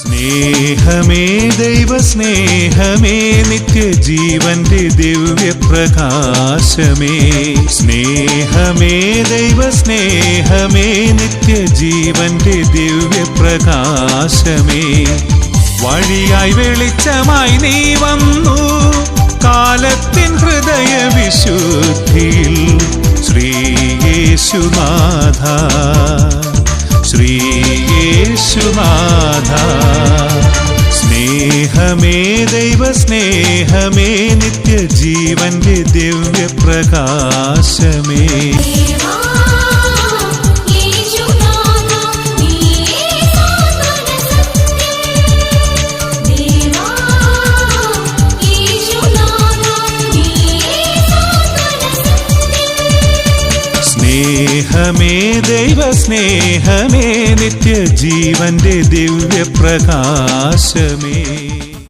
സ്നേഹമേ ദൈവസ്നേഹമേ നിത്യജീവന്റെ ദിവ്യപ്രകാശമേ സ്നേഹമേ ദൈവസ്നേഹമേ നിത്യജീവന്റെ ദിവ്യപ്രകാശമേ വഴിയായി വെളിച്ചമായി നീ വന്നു കാലത്തിൻ ഹൃദയ വിശുദ്ധിയിൽ ശ്രീയേശുനാഥ ശ്രീയേശുനാഥ സ്നേഹമേ ദൈവസ്നേഹമേ നിത്യജീവന്റെ ദിവ്യപ്രകാശമേ സ്നേഹമേ ദൈവസ്നേഹമേ നിത്യജീവന്റെ ദിവ്യപ്രകാശമേ.